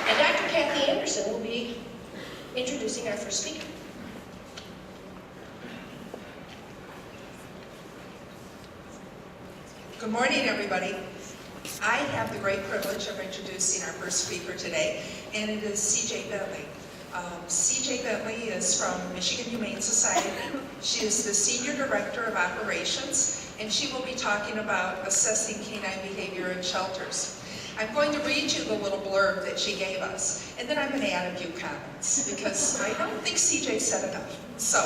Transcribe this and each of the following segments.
And Dr. Kathy Anderson will be introducing our first speaker. Good morning, everybody. I have the great privilege of introducing our first speaker today, and it is C.J. Bentley. C.J. Bentley is from Michigan Humane Society. She is the Senior Director of Operations, and she will be talking about assessing canine behavior in shelters. I'm going to read you the little blurb that she gave us, and then I'm going to add a few comments, because I don't think C.J. said enough. So,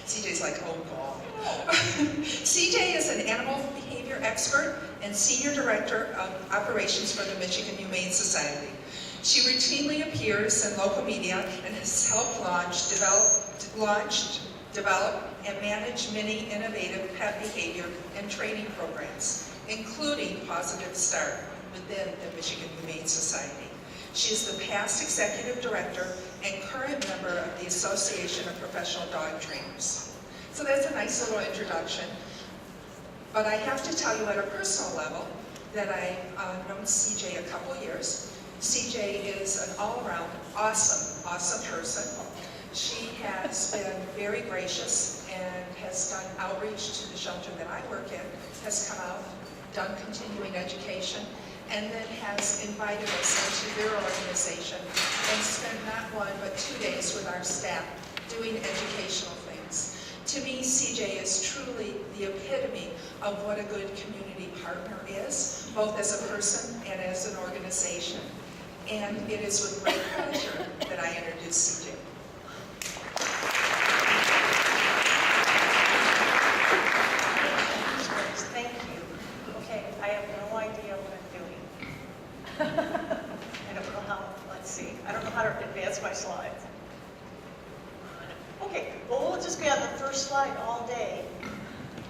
C.J.'s like, oh, God. C.J. is an animal behavior expert and Senior Director of Operations for the Michigan Humane Society. She routinely appears in local media and has helped launch, develop, and manage many innovative pet behavior and training programs, including Positive Start within the Michigan Humane Society. She is the past Executive Director and current member of the Association of Professional Dog Trainers. So that's a nice little introduction. But I have to tell you at a personal level that I've known CJ a couple years. CJ is an all-around awesome person. She has been very gracious and has done outreach to the shelter that I work in, has come out, done continuing education, and then has invited us into their organization and spent not 1 but 2 days with our staff doing educational things. To me, CJ is truly the epitome of what a good community partner is, both as a person and as an organization. And it is with great pleasure that I introduce CJ. Thank you. Okay, I have no idea what I'm doing. I don't know how, let's see. I don't know how to advance my slides. Okay, well, we'll just be on the first slide all day.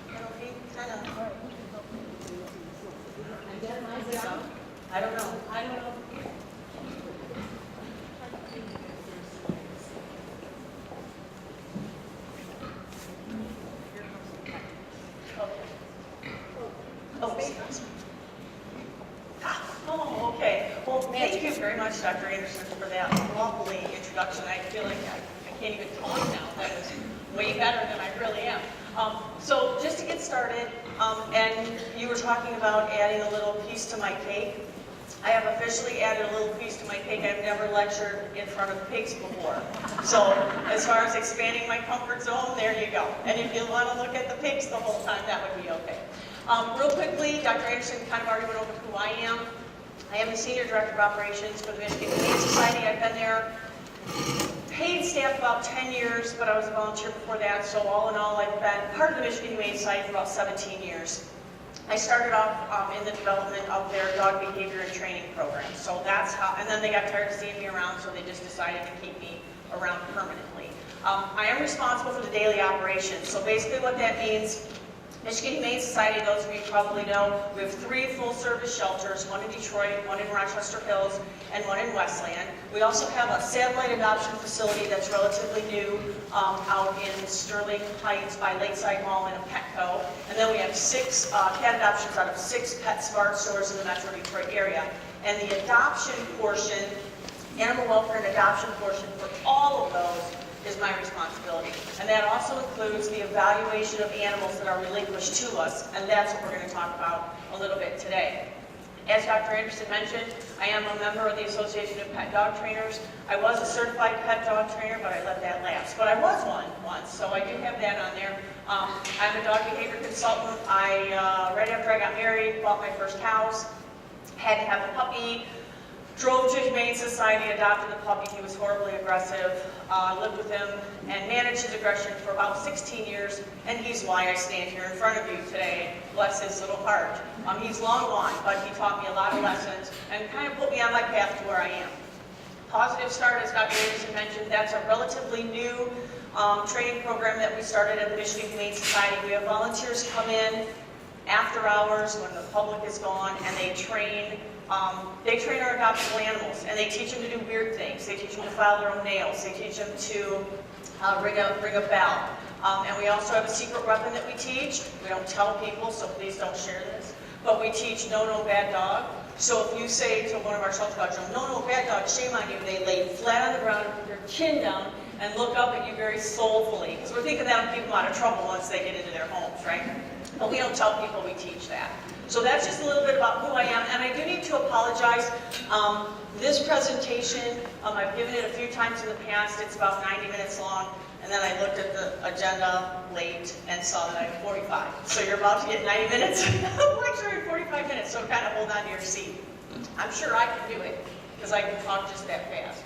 It'll be kind of... I don't know. Oh, okay. Well, thank you very much, Dr. Anderson, for that lovely introduction. I feel like I can't even talk now. That was way better than I really am. So just to get started, and you were talking about adding a little piece to my cake. I have officially added a little piece to my cake. I've never lectured in front of pigs before. So as far as expanding my comfort zone, there you go. And if you want to look at the pigs the whole time, that would be okay. Real quickly, Dr. Anderson kind of already went over who I am. I am the Senior Director of Operations for the Michigan Humane Society. I've been there paid staff about 10 years, but I was a volunteer before that, so all in all, I've been part of the Michigan Humane Society for about 17 years. I started off in the development of their dog behavior and training program, so that's how, and then they got tired of seeing me around, so they just decided to keep me around permanently. I am responsible for the daily operations, so basically what that means, Michigan Humane Society, those of you probably know, we have 3 full-service shelters, one in Detroit, one in Rochester Hills, and one in Westland. We also have a satellite adoption facility that's relatively new out in Sterling Heights by Lakeside Mall and a Petco. And then we have 6 cat adoptions out of 6 PetSmart stores in the Metro Detroit area. And the adoption portion, animal welfare and adoption portion for all of those is my responsibility. And that also includes the evaluation of animals that are relinquished to us, and that's what we're going to talk about a little bit today. As Dr. Anderson mentioned, I am a member of the Association of Pet Dog Trainers. I was a certified pet dog trainer, but I let that lapse. But I was one once, so I do have that on there. I'm a dog behavior consultant. Right after I got married, bought my first house, had to have a puppy, drove to Humane Society, adopted the puppy. He was horribly aggressive, lived with him, and managed his aggression for about 16 years, and he's why I stand here in front of you today, bless his little heart. He's long gone, but he taught me a lot of lessons and kind of put me on my path to where I am. Positive Start, as Dr. Anderson mentioned, that's a relatively new training program that we started at the Michigan Humane Society. We have volunteers come in after hours when the public is gone, and they train our adoptable animals, and they teach them to do weird things. They teach them to file their own nails. They teach them to ring a bell. And we also have a secret weapon that we teach. We don't tell people, so please don't share this. But we teach no bad dog. So if you say to one of our shelter dogs, no, bad dog, shame on you, they lay flat on the ground, put their chin down, and look up at you very soulfully. Because we're thinking that'll keep them out of trouble once they get into their homes, right? But we don't tell people we teach that. So that's just a little bit about who I am. And I do need to apologize. This presentation, I've given it a few times in the past. It's about 90 minutes long. And then I looked at the agenda late and saw that I have 45. So you're about to get 90 minutes. I'm lecturing 45 minutes, so kind of hold on to your seat. I'm sure I can do it, because I can talk just that fast.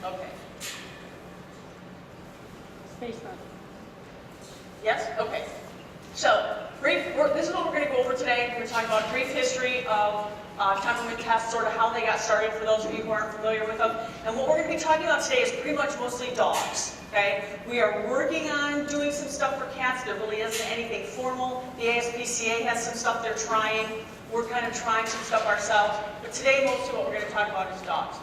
Okay. Space level. Yes? Okay. So, this is what we're going to go over today. We're going to talk about a brief history of temperament tests, sort of how they got started for those of you who aren't familiar with them. And what we're going to be talking about today is pretty much mostly dogs. Okay? We are working on doing some stuff for cats. There really isn't anything formal. The ASPCA has some stuff they're trying. We're kind of trying some stuff ourselves. But today, most of what we're going to talk about is dogs.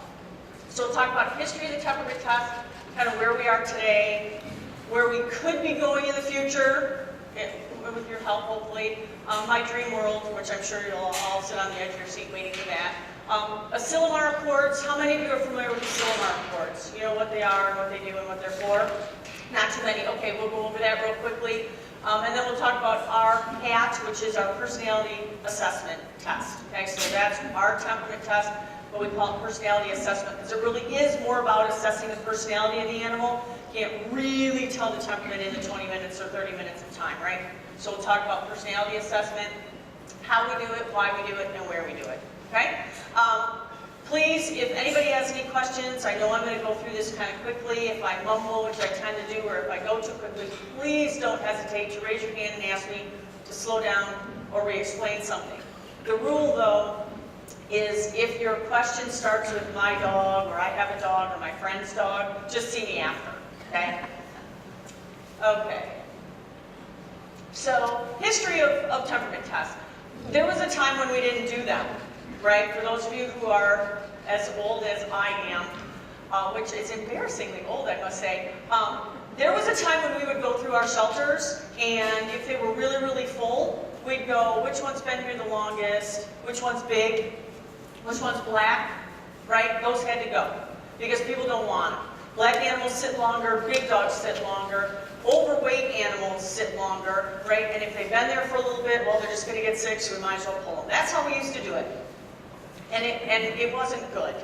So we'll talk about history of the temperament test, kind of where we are today, where we could be going in the future, with your help, hopefully. My dream world, which I'm sure you'll all sit on the edge of your seat waiting for that. Asilomar reports. How many of you are familiar with Asilomar reports? You know what they are and what they do and what they're for? Not too many. Okay, we'll go over that real quickly. And then we'll talk about our PAT, which is our personality assessment test. Okay, so that's our temperament test, but we call it personality assessment because it really is more about assessing the personality of the animal. You can't really tell the temperament in the 20 minutes or 30 minutes of time, right? So we'll talk about personality assessment, how we do it, why we do it, and where we do it, okay? Please, if anybody has any questions, I know I'm going to go through this kind of quickly. If I mumble, which I tend to do, or if I go too quickly, please don't hesitate to raise your hand and ask me to slow down or re-explain something. The rule, though, is if your question starts with my dog, or I have a dog, or my friend's dog, just see me after, okay? Okay. So, history of temperament tests. There was a time when we didn't do them, right? For those of you who are as old as I am, which is embarrassingly old, I must say, there was a time when we would go through our shelters, and if they were really, really full, we'd go, which one's been here the longest, which one's big, which one's black, right? Those had to go, because people don't want them. Black animals sit longer, big dogs sit longer, overweight animals sit longer, right? And if they've been there for a little bit, well, they're just going to get sick, so we might as well pull them. That's how we used to do it. And it wasn't good.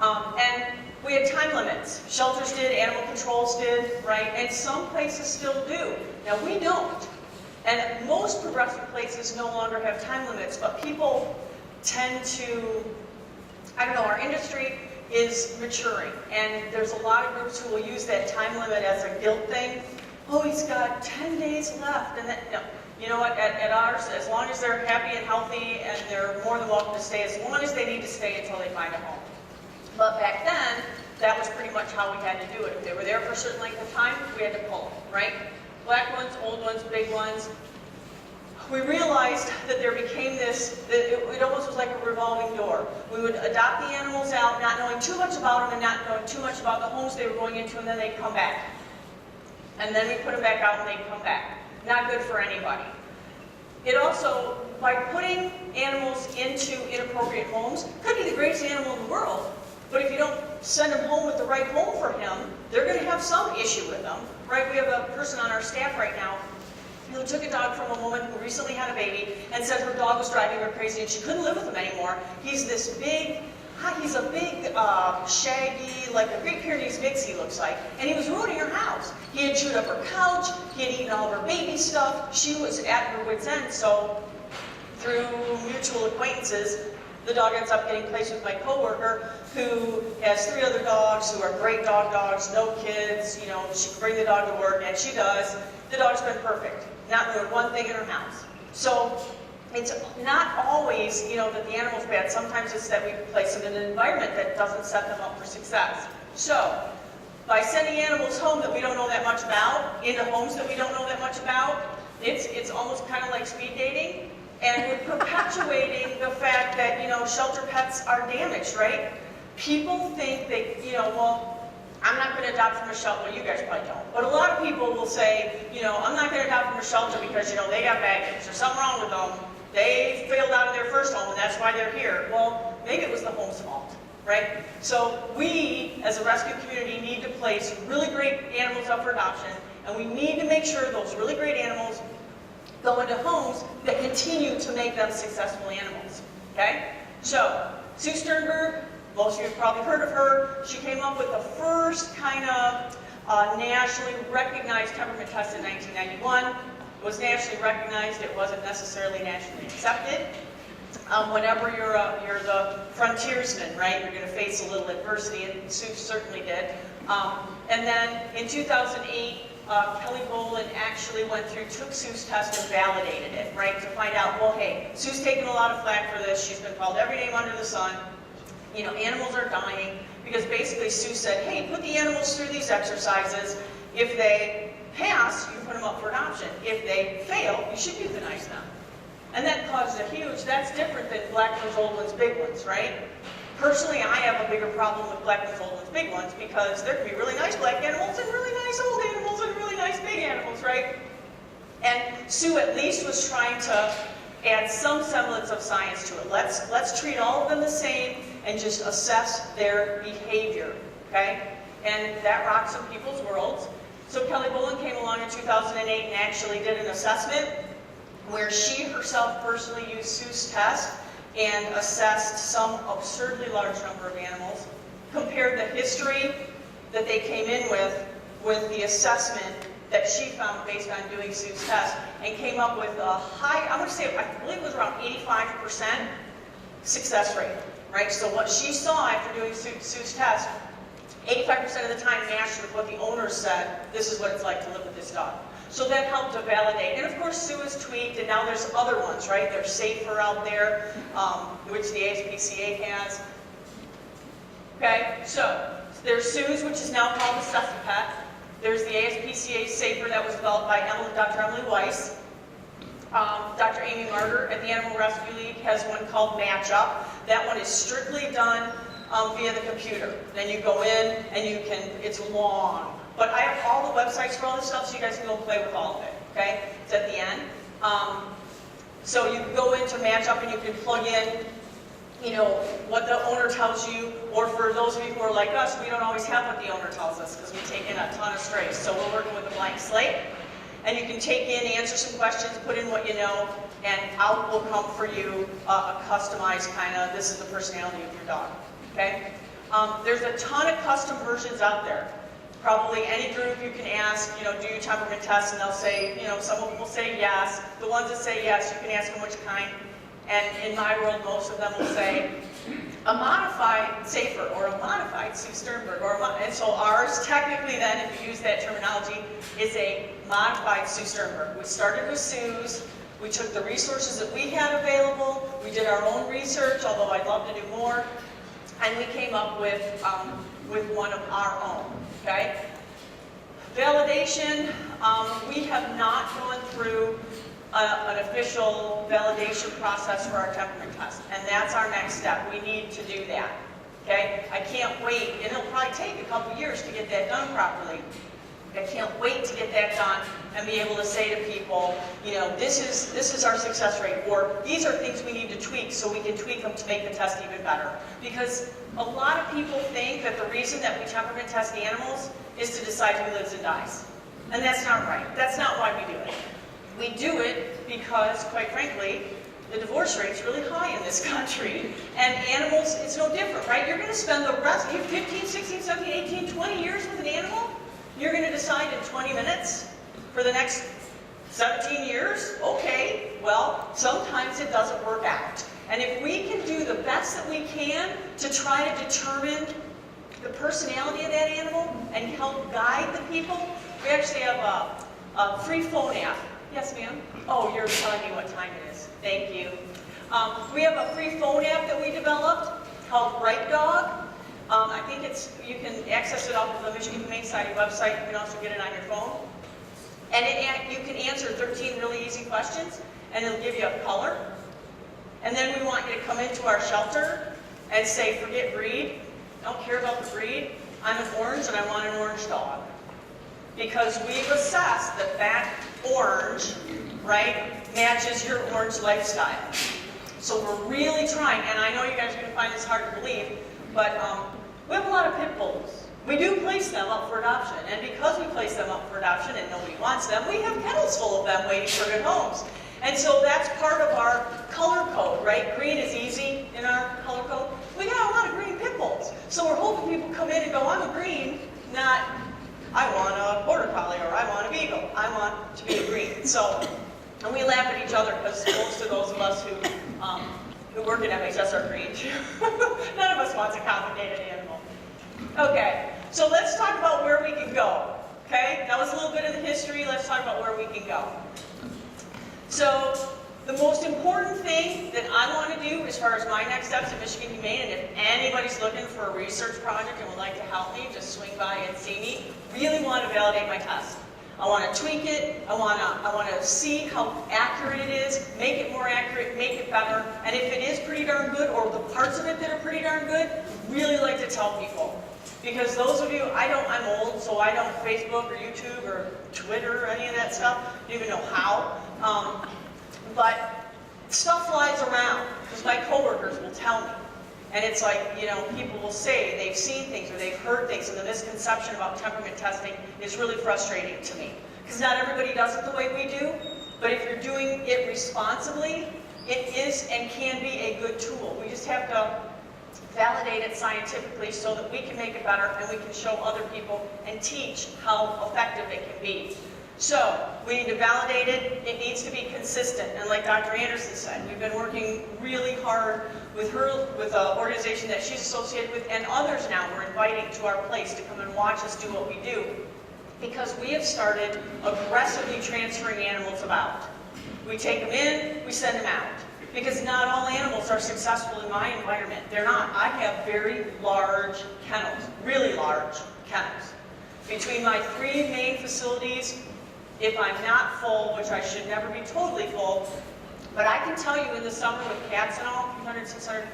And we had time limits. Shelters did, animal controls did, right? And some places still do. Now, we don't. And most progressive places no longer have time limits, but people tend to, I don't know, our industry is maturing, and there's a lot of groups who will use that time limit as a guilt thing. Oh, he's got 10 days left, and no. You know what, at ours, as long as they're happy and healthy, and they're more than welcome to stay, as long as they need to stay until they find a home. But back then, that was pretty much how we had to do it. If they were there for a certain length of time, we had to pull them, right? Black ones, old ones, big ones. We realized that there became this, that it almost was like a revolving door. We would adopt the animals out, not knowing too much about them and not knowing too much about the homes they were going into, and then they'd come back. And then we put them back out and they'd come back. Not good for anybody. It also, by putting animals into inappropriate homes, could be the greatest animal in the world, but if you don't send them home with the right home for him, they're going to have some issue with them, right? We have a person on our staff right now who took a dog from a woman who recently had a baby and said her dog was driving her crazy and she couldn't live with him anymore. He's this big, he's a big, shaggy, like a Great Pyrenees mix he looks like, and he was ruining her house. He had chewed up her couch, he had eaten all of her baby stuff, she was at her wit's end, so through mutual acquaintances, the dog ends up getting placed with my coworker who has 3 other dogs who are great dogs, no kids, you know, she can bring the dog to work, and she does. The dog's been perfect, not ruined one thing in her house. So it's not always, you know, that the animal's bad. Sometimes it's that we place them in an environment that doesn't set them up for success. So by sending animals home that we don't know that much about, into homes that we don't know that much about, it's almost kind of like speed dating. And we're perpetuating the fact that, you know, shelter pets are damaged, right? People think that, you know, well, I'm not going to adopt from a shelter. Well, you guys probably don't. But a lot of people will say, you know, I'm not going to adopt from a shelter because, you know, they got baggage. There's something wrong with them. They failed out of their first home, and that's why they're here. Well, maybe it was the home's fault, right? So we, as a rescue community, need to place really great animals up for adoption, and we need to make sure those really great animals go into homes that continue to make them successful animals, okay? So, Sue Sternberg, most of you have probably heard of her. She came up with the first kind of nationally recognized temperament test in 1991. It was nationally recognized. It wasn't necessarily nationally accepted. Whenever you're the frontiersman, right, you're going to face a little adversity, and Sue certainly did. And then in 2008, Kelly Bolin actually took Sue's test and validated it, right, to find out, well, hey, Sue's taken a lot of flack for this. She's been called every name under the sun. You know, animals are dying, because basically Sue said, hey, put the animals through these exercises. If they pass, you put them up for adoption. If they fail, you should euthanize them. And that caused that's different than black ones, old ones, big ones, right? Personally, I have a bigger problem with black ones, old ones, big ones, because there can be really nice black animals and really nice old animals and really nice big animals, right? And Sue at least was trying to add some semblance of science to it. Let's treat all of them the same and just assess their behavior, okay? And that rocked some people's worlds. So Kelly Bolin came along in 2008 and actually did an assessment where she herself personally used Sue's test and assessed some absurdly large number of animals, compared the history that they came in with the assessment that she found based on doing Sue's test, and came up with a high, I believe it was around 85% success rate, right? So what she saw after doing Sue's test, 85% of the time matched with what the owner said, this is what it's like to live with this dog. So that helped to validate. And of course, Sue has tweaked, and now there's other ones, right? They're safer out there, which the ASPCA has. Okay, so there's Sue's, which is now called the Pet. There's the ASPCA Safer that was developed by Dr. Emily Weiss. Dr. Amy Martyr at the Animal Rescue League has one called Match-Up. That one is strictly done via the computer. Then you go in and it's long. But I have all the websites for all this stuff, so you guys can go play with all of it, okay? It's at the end. So you can go into Match-Up and you can plug in, you know, what the owner tells you, or for those of you who are like us, we don't always have what the owner tells us because we take in a ton of strays. So we're working with a blank slate. And you can take in, answer some questions, put in what you know, and out will come for you a customized kind of, this is the personality of your dog, okay? There's a ton of custom versions out there. Probably any group you can ask, you know, do your temperament test, and they'll say, you know, some of them will say yes. The ones that say yes, you can ask them which kind. And in my world, most of them will say a modified Safer or a modified Sue Sternberg. And so ours, technically then, if you use that terminology, is a modified Sue Sternberg. We started with Sue's. We took the resources that we had available. We did our own research, although I'd love to do more. And we came up with one of our own. Okay? Validation, we have not gone through an official validation process for our temperament test, and that's our next step. We need to do that. Okay? I can't wait, and it'll probably take a couple years to get that done properly. I can't wait to get that done and be able to say to people, you know, this is our success rate, or these are things we need to tweak so we can tweak them to make the test even better. Because a lot of people think that the reason that we temperament test animals is to decide who lives and dies. And that's not right. That's not why we do it. We do it because, quite frankly, the divorce rate's really high in this country. And animals, it's no different, right? You're going to spend the rest, you 15, 16, 17, 18, 20 years with an animal? You're going to decide in 20 minutes for the next 17 years? Okay, well, sometimes it doesn't work out. And if we can do the best that we can to try to determine the personality of that animal and help guide the people, we actually have a free phone app. Yes, ma'am? Oh, you're telling me what time it is. Thank you. We have a free phone app that we developed called Bright Dog. I think you can access it off of the Michigan Humane Society website. You can also get it on your phone. And you can answer 13 really easy questions, and it'll give you a color. And then we want you to come into our shelter and say, forget breed. I don't care about the breed. I'm an orange, and I want an orange dog. Because we've assessed that orange, right, matches your orange lifestyle. So we're really trying, and I know you guys are going to find this hard to believe, but we have a lot of pit bulls. We do place them up for adoption, and because we place them up for adoption and nobody wants them, we have kennels full of them waiting for good homes. And so that's part of our color code, right? Green is easy in our color code. We got a lot of green pit bulls. So we're hoping people come in and go, I'm a green, not I want a border collie or I want a beagle. I want to be a green. So, and we laugh at each other because most of those of us who work at MHS are green too. None of us wants a complicated animal. Okay, so let's talk about where we can go. Okay, that was a little bit of the history. Let's talk about where we can go. So, the most important thing that I want to do as far as my next steps at Michigan Humane, and if anybody's looking for a research project and would like to help me, just swing by and see me. Really want to validate my test. I want to tweak it. I want to see how accurate it is, make it more accurate, make it better. And if it is pretty darn good, or the parts of it that are pretty darn good, really like to tell people. Because those of you, I'm old, so I don't Facebook or YouTube or Twitter or any of that stuff. I don't even know how. But stuff flies around, because my coworkers will tell me. And it's like, you know, people will say they've seen things or they've heard things, and the misconception about temperament testing is really frustrating to me. Because not everybody does it the way we do, but if you're doing it responsibly, it is and can be a good tool. We just have to validate it scientifically so that we can make it better and we can show other people and teach how effective it can be. So, we need to validate it. It needs to be consistent. And like Dr. Anderson said, we've been working really hard with an organization that she's associated with, and others now we're inviting to our place to come and watch us do what we do. Because we have started aggressively transferring animals about. We take them in, we send them out. Because not all animals are successful in my environment. They're not. I have very large kennels, really large kennels. Between my 3 main facilities, if I'm not full, which I should never be totally full, but I can tell you in the summer with cats and all, 300, 600,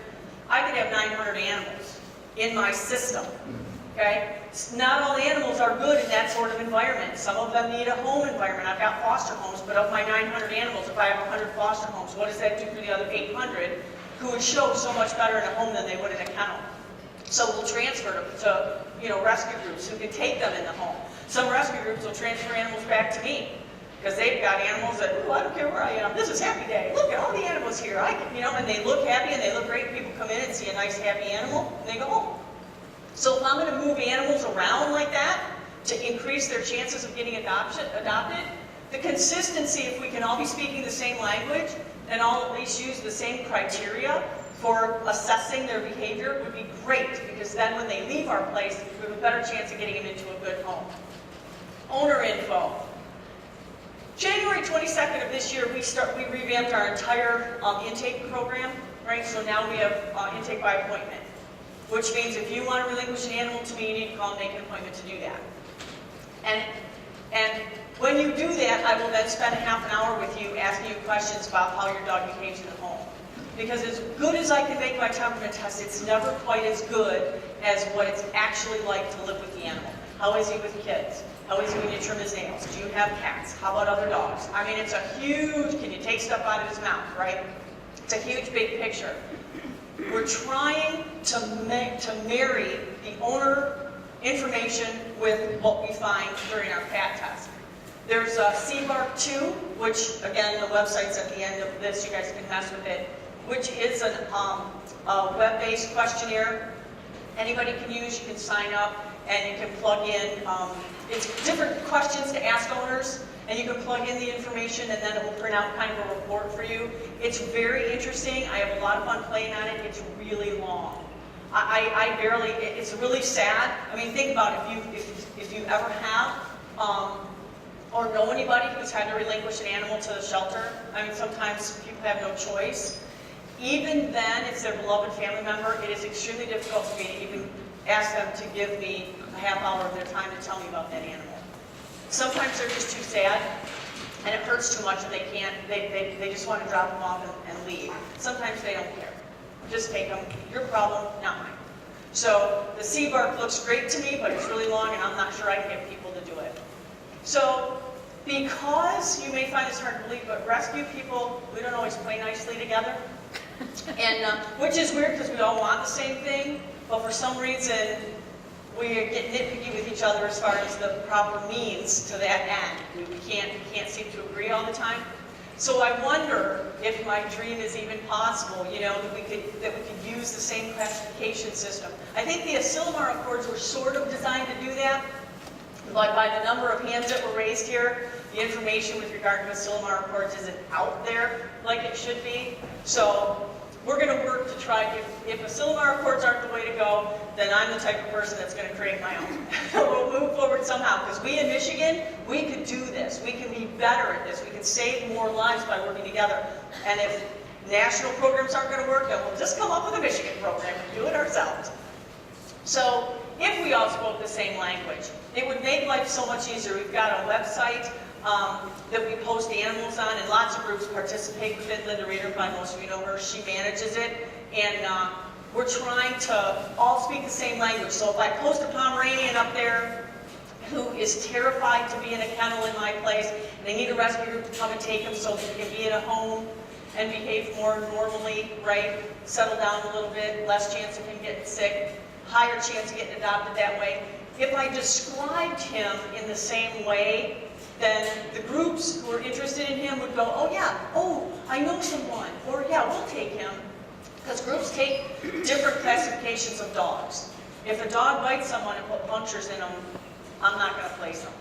I could have 900 animals in my system, okay? Not all animals are good in that sort of environment. Some of them need a home environment. I've got foster homes, but of my 900 animals, if I have 100 foster homes, what does that do for the other 800 who would show so much better in a home than they would in a kennel? So we'll transfer them to, rescue groups who can take them in the home. Some rescue groups will transfer animals back to me because they've got animals that, I don't care where I am. This is happy day. Look at all the animals here. And they look happy and they look great. People come in and see a nice happy animal and they go home. So if I'm going to move animals around like that to increase their chances of getting adopted, the consistency, if we can all be speaking the same language and all at least use the same criteria for assessing their behavior would be great, because then when they leave our place, we have a better chance of getting them into a good home. Owner info. January 22nd of this year, we revamped our entire intake program, right? So now we have intake by appointment, which means if you want to relinquish an animal to me, you need to call and make an appointment to do that. And when you do that, I will then spend half an hour with you asking you questions about how your dog behaves in the home. Because as good as I can make my temperament test, it's never quite as good as what it's actually like to live with the animal. How is he with kids? How is he when you trim his nails? Do you have cats? How about other dogs? I mean, it's a huge, can you take stuff out of his mouth, right? It's a huge, big picture. We're trying to marry the owner information with what we find during our cat test. There's a CBARC 2, which, again, the website's at the end of this. You guys can mess with it, which is a web-based questionnaire. Anybody can use. You can sign up, and you can plug in. It's different questions to ask owners, and you can plug in the information, and then it will print out kind of a report for you. It's very interesting. I have a lot of fun playing on it. It's really long. It's really sad. I mean, think about it. If you ever have or know anybody who's had to relinquish an animal to the shelter, I mean, sometimes people have no choice. Even then, it's their beloved family member. It is extremely difficult for me to even ask them to give me a half hour of their time to tell me about that animal. Sometimes they're just too sad, and it hurts too much, and they can't. They just want to drop them off and leave. Sometimes they don't care. Just take them. Your problem, not mine. So the CBARC looks great to me, but it's really long, and I'm not sure I can get people to do it. So because you may find this hard to believe, but rescue people, we don't always play nicely together. And which is weird because we all want the same thing, but for some reason we get nitpicky with each other as far as the proper means to that end. We can't seem to agree all the time. So I wonder if my dream is even possible, you know, that we could use the same classification system. I think the Asilomar Accords were sort of designed to do that, but by the number of hands that were raised here, the information with regard to Asilomar Accords isn't out there like it should be. So we're going to work to try, if Asilomar Accords aren't the way to go, then I'm the type of person that's going to create my own. We'll move forward somehow, because we in Michigan, we could do this. We can be better at this. We can save more lives by working together. And if national programs aren't going to work, then we'll just come up with a Michigan program and do it ourselves. So if we all spoke the same language, it would make life so much easier. We've got a website that we post animals on, and lots of groups participate with it. Linda Rader, probably most of you know her, she manages it. And we're trying to all speak the same language. So if I post a Pomeranian up there who is terrified to be in a kennel in my place, and they need a rescue group to come and take him so he can be in a home and behave more normally, right? Settle down a little bit, less chance of him getting sick, higher chance of getting adopted that way. If I described him in the same way, then the groups who are interested in him would go, oh yeah, oh, I know someone, or yeah, we'll take him. Because groups take different classifications of dogs. If a dog bites someone and put punctures in them, I'm not going to place them.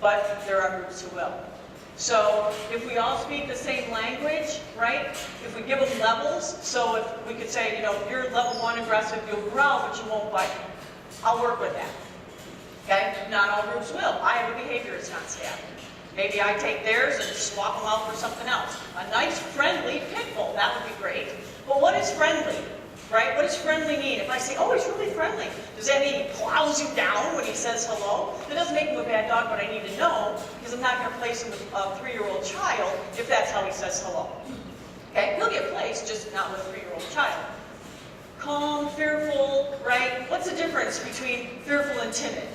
But there are groups who will. So if we all speak the same language, right? If we give them levels, so if we could say, you know, you're level 1 aggressive, you'll growl, but you won't bite. I'll work with that. Okay? Not all groups will. I have a behaviorist on staff. Maybe I take theirs and swap them out for something else. A nice, friendly pit bull, that would be great. But what is friendly, right? What does friendly mean? If I say, oh, he's really friendly, does that mean he plows you down when he says hello? That doesn't make him a bad dog, but I need to know, because I'm not going to place him with a 3-year-old child if that's how he says hello. Okay? He'll get placed, just not with a 3-year-old child. Calm, fearful, right? What's the difference between fearful and timid?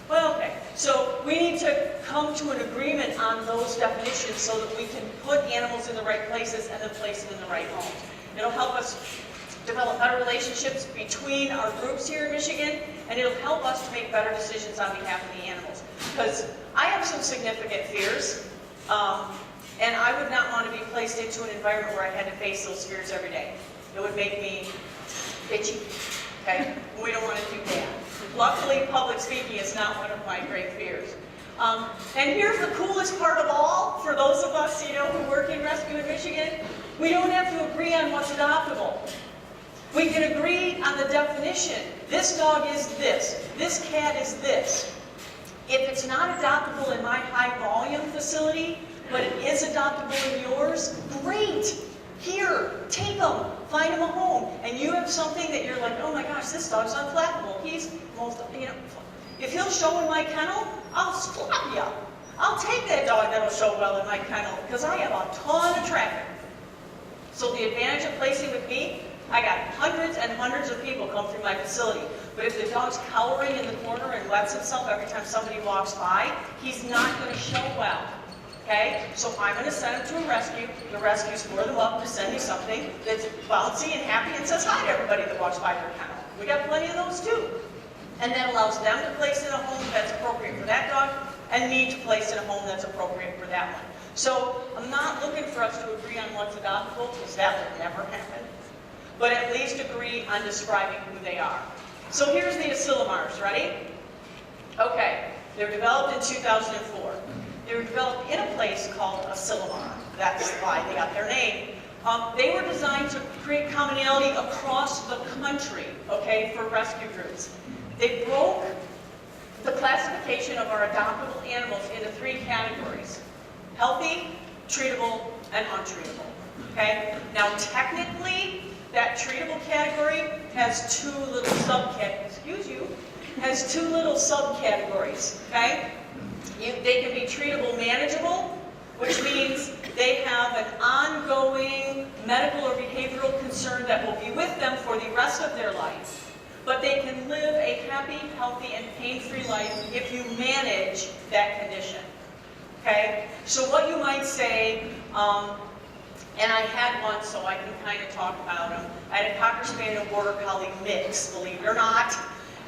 Well, okay, so we need to come to an agreement on those definitions so that we can put animals in the right places and then place them in the right homes. It'll help us develop better relationships between our groups here in Michigan, and it'll help us to make better decisions on behalf of the animals. Because I have some significant fears, and I would not want to be placed into an environment where I had to face those fears every day. It would make me bitchy, okay? We don't want to do that. Luckily, public speaking is not one of my great fears. And here's the coolest part of all, for those of us, you know, who work in rescue in Michigan, we don't have to agree on what's adoptable. We can agree on the definition. This dog is this cat is this. If it's not adoptable in my high volume facility, but it is adoptable in yours, great. Here, take them, find them a home. And you have something that you're like, oh my gosh, this dog's unflappable. He's most, you know, if he'll show in my kennel, I'll slap you. I'll take that dog that'll show well in my kennel because I have a ton of traffic. So the advantage of placing with me, I got hundreds and hundreds of people come through my facility. But if the dog's cowering in the corner and wets himself every time somebody walks by, he's not going to show well. Okay? So I'm going to send him to a rescue. The rescue's more than welcome to send me something that's bouncy and happy and says hi to everybody that walks by their kennel. We got plenty of those too. And that allows them to place in a home that's appropriate for that dog, and me to place in a home that's appropriate for that one. So I'm not looking for us to agree on what's adoptable, because that would never happen. But at least agree on describing who they are. So here's the Asilomars, ready? Okay, they were developed in 2004. They were developed in a place called Asilomar. That's why they got their name. They were designed to create commonality across the country, okay, for rescue groups. They broke the classification of our adoptable animals into 3 categories: healthy, treatable, and untreatable. Okay? Now, technically, that treatable category has 2 little subcategories. Has 2 little subcategories. Okay? They can be treatable, manageable, which means they have an ongoing medical or behavioral concern that will be with them for the rest of their life. But they can live a happy, healthy, and pain-free life if you manage that condition. okay? So what you might say, and I had one, so I can kind of talk about them. I had a Cocker Spaniel Border Collie mix, believe it or not.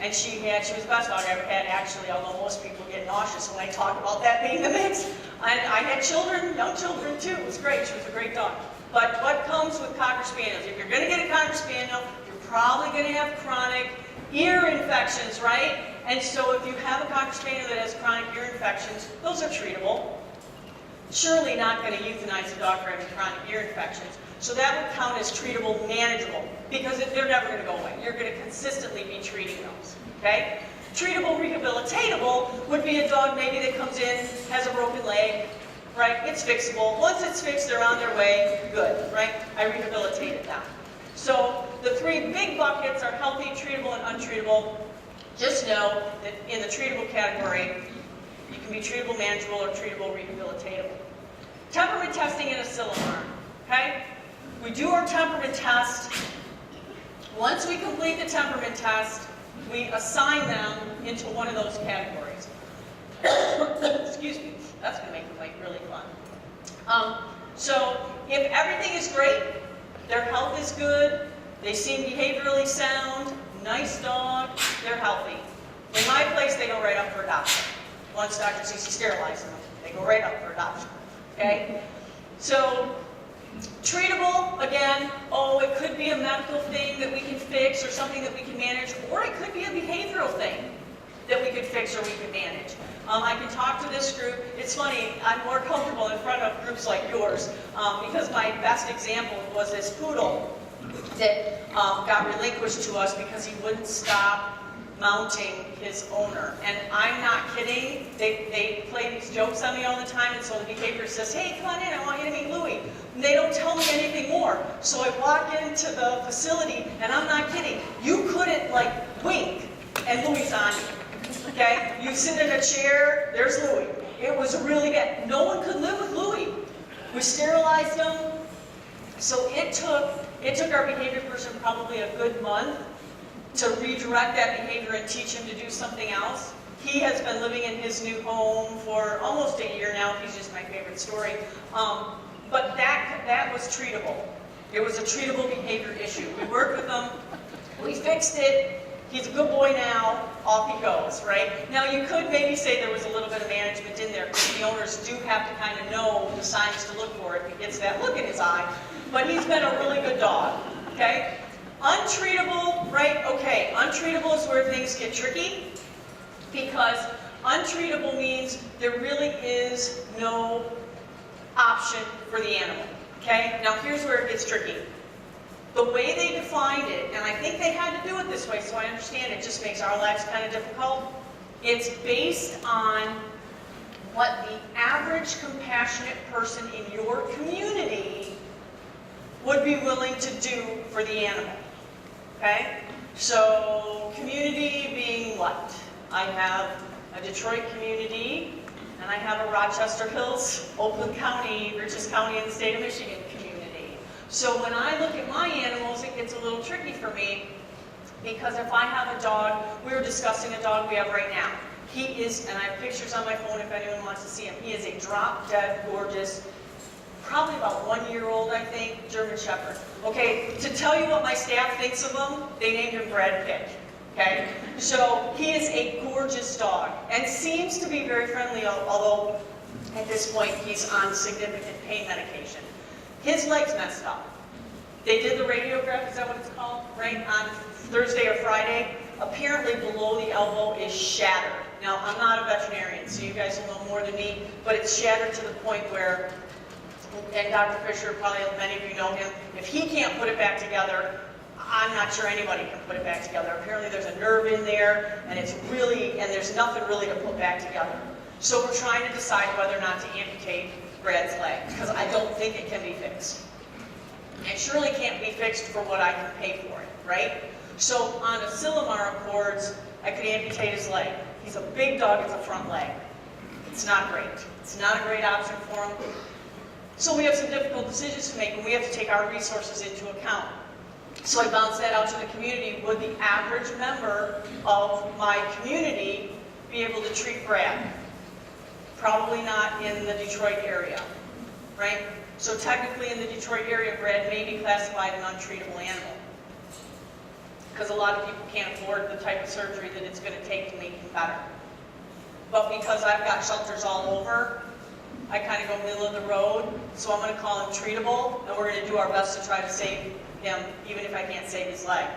And she was the best dog I ever had, actually, although most people get nauseous when I talk about that being the mix. And I had children, young children too. It was great. She was a great dog. But what comes with Cocker Spaniels? If you're going to get a Cocker Spaniel, you're probably going to have chronic ear infections, right? And so if you have a Cocker Spaniel that has chronic ear infections, those are treatable. Surely not going to euthanize a dog for having chronic ear infections. So that would count as treatable, manageable, because they're never going to go away. You're going to consistently be treating those, okay? Treatable, rehabilitatable would be a dog maybe that comes in, has a broken leg, right? It's fixable. Once it's fixed, they're on their way, good, right? I rehabilitated them. So the three big buckets are healthy, treatable, and untreatable. Just know that in the treatable category, you can be treatable, manageable, or treatable, rehabilitatable. Temperament testing in Asilomar, okay? We do our temperament test. Once we complete the temperament test, we assign them into one of those categories. Excuse me, that's going to make the bike really fun. So if everything is great, their health is good, they seem behaviorally sound, nice dog, they're healthy. In my place, they go right up for adoption. Once Dr. Cece sterilizes them, they go right up for adoption, okay? So, treatable, again, it could be a medical thing that we can fix or something that we can manage, or it could be a behavioral thing that we could fix or we could manage. I can talk to this group. It's funny, I'm more comfortable in front of groups like yours because my best example was this poodle that got relinquished to us because he wouldn't stop mounting his owner. And I'm not kidding. They play these jokes on me all the time, and so the behavior says, hey, come on in, I want you to meet Louie. And they don't tell me anything more. So I walk into the facility, and I'm not kidding. You couldn't, wink, and Louie's on you, okay? You sit in a chair, there's Louie. It was really bad. No one could live with Louie. We sterilized him. So it took our behavior person probably a good month to redirect that behavior and teach him to do something else. He has been living in his new home for almost a year now. He's just my favorite story. But that was treatable. It was a treatable behavior issue. We worked with him. We fixed it. He's a good boy now. Off he goes, right? Now, you could maybe say there was a little bit of management in there because the owners do have to kind of know the signs to look for if he gets that look in his eye. But he's been a really good dog, okay? Untreatable, right? Okay, untreatable is where things get tricky because untreatable means there really is no option for the animal, okay? Now here's where it gets tricky. The way they defined it, and I think they had to do it this way, so I understand it just makes our lives kind of difficult. It's based on what the average compassionate person in your community would be willing to do for the animal. Okay? So, community being what? I have a Detroit community, and I have a Rochester Hills, Oakland County, richest county in the state of Michigan community. So when I look at my animals, it gets a little tricky for me, because if I have a dog, we were discussing a dog we have right now. He is, and I have pictures on my phone if anyone wants to see him, he is a drop-dead gorgeous, probably about 1 year old, I think, German Shepherd. Okay, to tell you what my staff thinks of him, they named him Brad Pitt. Okay, so he is a gorgeous dog and seems to be very friendly, although at this point he's on significant pain medication. His leg's messed up. They did the radiograph, is that what it's called? Right, on Thursday or Friday. Apparently below the elbow is shattered. Now, I'm not a veterinarian, so you guys will know more than me, but it's shattered to the point where, and Dr. Fisher, probably many of you know him, if he can't put it back together, I'm not sure anybody can put it back together. Apparently there's a nerve in there, and it's really, and there's nothing really to put back together. So we're trying to decide whether or not to amputate Brad's leg, because I don't think it can be fixed. It surely can't be fixed for what I can pay for it, right? So on Asilomar Accords, I could amputate his leg. He's a big dog, it's a front leg. It's not great. It's not a great option for him. So we have some difficult decisions to make, and we have to take our resources into account. So I bounce that out to the community. Would the average member of my community be able to treat Brad? Probably not in the Detroit area, right? So technically in the Detroit area, Brad may be classified an untreatable animal, because a lot of people can't afford the type of surgery that it's going to take to make him better. But because I've got shelters all over, I kind of go middle of the road, so I'm going to call him treatable, and we're going to do our best to try to save him, even if I can't save his leg.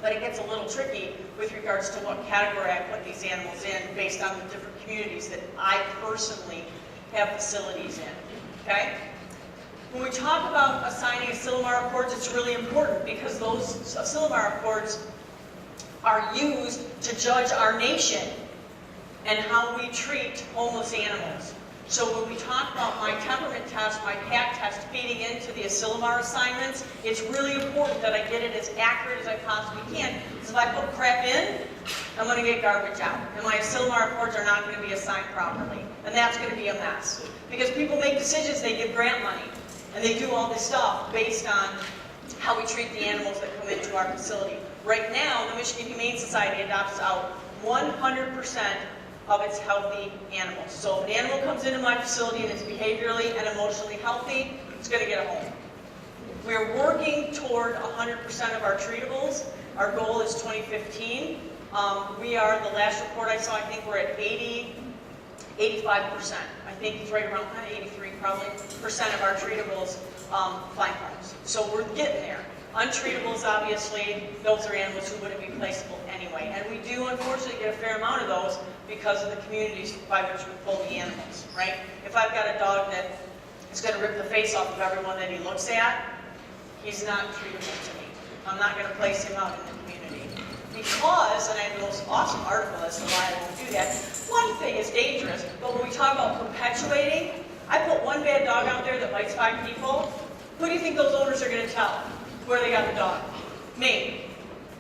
But it gets a little tricky with regards to what category I put these animals in based on the different communities that I personally have facilities in, okay? When we talk about assigning Asilomar Accords, it's really important because those Asilomar Accords are used to judge our nation and how we treat homeless animals. So when we talk about my temperament test, my PAC test feeding into the Asilomar assignments, it's really important that I get it as accurate as I possibly can. Because if I put crap in, I'm going to get garbage out. And my Asilomar Accords are not going to be assigned properly. And that's going to be a mess. Because people make decisions, they give grant money. And they do all this stuff based on how we treat the animals that come into our facility. Right now, the Michigan Humane Society adopts out 100% of its healthy animals. So if an animal comes into my facility and is behaviorally and emotionally healthy, it's going to get a home. We're working toward 100% of our treatables. Our goal is 2015. We are, the last report I saw, I think we're at 85%. I think it's right around 83 probably percent of our treatables find homes. So we're getting there. Untreatables, obviously, those are animals who wouldn't be placeable anyway. And we do, unfortunately, get a fair amount of those because of the communities by which we pull the animals, right? If I've got a dog that is going to rip the face off of everyone that he looks at, he's not treatable to me. I'm not going to place him out in the community. Because, and I have the most awesome article as to why I won't do that, one thing is dangerous, but when we talk about perpetuating, I put one bad dog out there that bites 5 people, who do you think those owners are going to tell where they got the dog? Me.